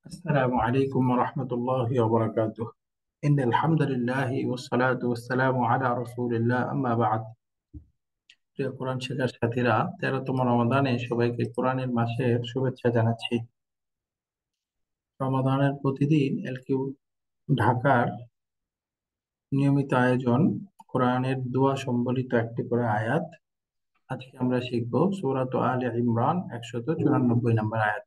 السلام عليكم ورحمة الله وبركاته. إن الحمد لله والصلاة والسلام على رسول الله أما بعد. প্রিয় কোরআন শেখার সাথীরা, 13তম রমাদানে সবাইকে কোরআনের মাসের শুভেচ্ছা জানাচ্ছি। রমাদানের প্রতিদিন এলকিউ ঢাকার নিয়মিত আয়োজন কোরআনের দোয়া সম্বলিত একটি করে আয়াত। আজকে আমরা শিখব সূরাত আলে ইমরান 194 নম্বর আয়াত।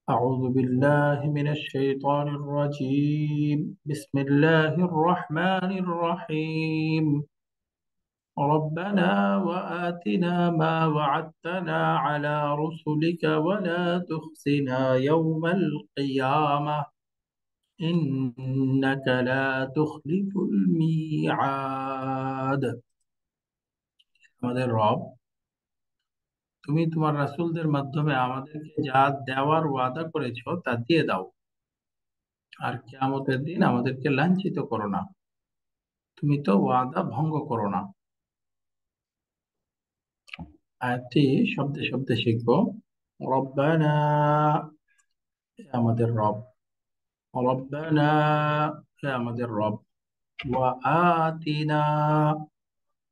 أعوذ بالله من الشيطان الرجيم. بسم الله الرحمن الرحيم. ربنا وآتنا ما وعدتنا على رسلك ولا تخزنا يوم القيامة إنك لا تخلف الميعاد. আমাদের রব, তুমি তোমার রাসূলদের মাধ্যমে আমাদেরকে যা দেওয়ার ওয়াদা করেছো তা দিয়ে দাও, আর কিয়ামতের দিন আমাদেরকে লাঞ্ছিত করো না। তুমি তো ওয়াদা ভঙ্গ করো না। আয়াতটি শব্দে শব্দে শিখবো। রব্বানা, হে আমাদের রব। রব্বানা, হে আমাদের রব। ওয়া আতিনা,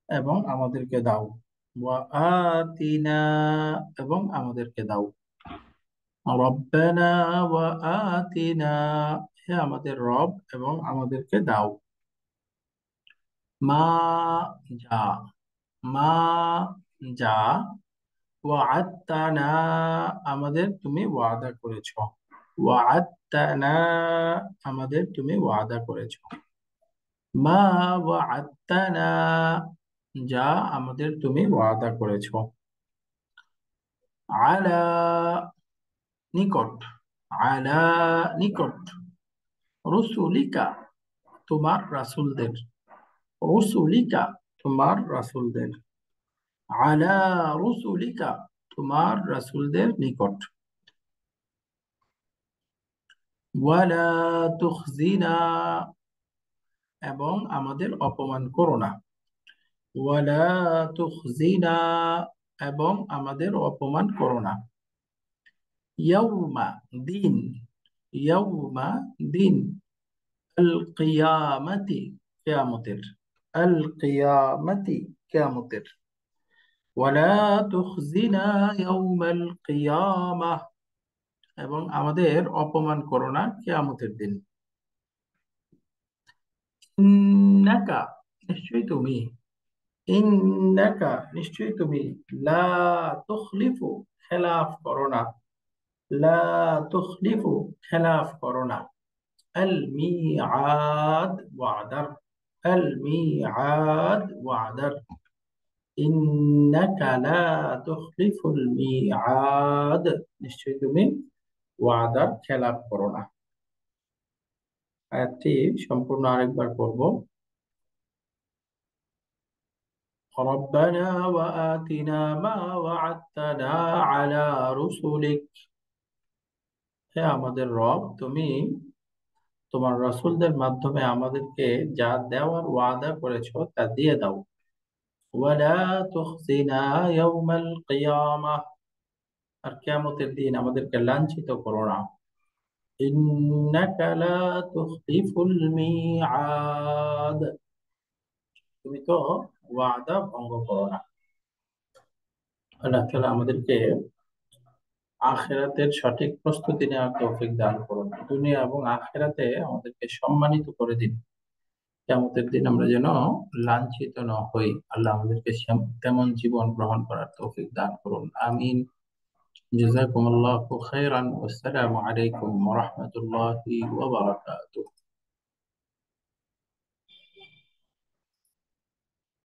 এবং আমাদেরকে দাও। ওয়া আতিনা, এবং আমাদেরকে দাও। রব্বানা ওয়া আতিনা, হে আমাদের রব এবং আমাদেরকে দাও। মা, যা। মা, যা। ওয়া'আদতানা, আমাদের তুমি ওয়াদা করেছো। ওয়া'আদতানা, আমাদের তুমি ওয়াদা করেছো। মা ওয়া'আদতানা, যা আমাদের তুমি ওয়াদা করেছো। আলা, নিকট। আলা, নিকট। রসুলিকা, তোমার রাসূলদের। রসুলিকা, তোমার রাসূলদের। আলা রসুলিকা, তোমার রাসূলদের নিকট। ওয়ালা তুখজিনা, এবং আমাদের অপমান করো না। ওয়ালা তুখজিনা, এবং আমাদের অপমান করো না। ইয়াউমা, দিন। ইয়াউমা, দিন। আল কিয়ামতি, কিয়ামতের। আল কিয়ামতি, কিয়ামতের। ওয়ালা তুখজিনা ইয়াউমাল কিয়ামাহ, এবং আমাদের অপমান করো না কিয়ামতের দিন। ইন্নাকা, নিশ্চয়ই তুমি। ইন্নাকা, নিশ্চয়ই তুমি। লা তুখলিফু, খেলাফ করো না। লা তুখলিফু, খেলাফ করো না। আল মিআদ, ওয়াদার। আল মিআদ, ওয়াদার। ইন্নাকা লা তুখলিফুল মিআদ, নিশ্চয়ই তুমি ওয়াদার খেলাফ করো না। আয়াতটি সম্পূর্ণ আরেকবার পড়ব। ربنا وآتنا ما وعدتنا على رسلك, হে আমাদের রব, তুমি তোমার রাসূলদের মাধ্যমে আমাদেরকে যা দেওয়ার ওয়াদা করেছো তা দিয়ে দাও। ওয়ালা তুখজিনা ইয়াউমাল কিয়ামাহ, আর কিয়ামতের দিন আমাদেরকে লাঞ্ছিত করো না। ইন্নাকা লা তুখলিফুল মিআদ, তুমি তো ওয়াদা ভঙ্গ করো না। আল্লাহ তাআলা আমাদেরকে আখিরাতের সঠিক প্রস্তুতি নেওয়ার তৌফিক দান করুন। দুনিয়া এবং আখিরাতে আমাদেরকে সম্মানিত করে দিন। কিয়ামতের দিন আমরা যেন লাঞ্ছিত না হই। আল্লাহ আমাদেরকে তেমন জীবন গ্রহণ করার তৌফিক দান করুন। আমিন। জাযাকুমুল্লাহু খাইরান। আসসালামু আলাইকুম ওয়া রাহমাতুল্লাহি ওয়া বারাকাতুহু।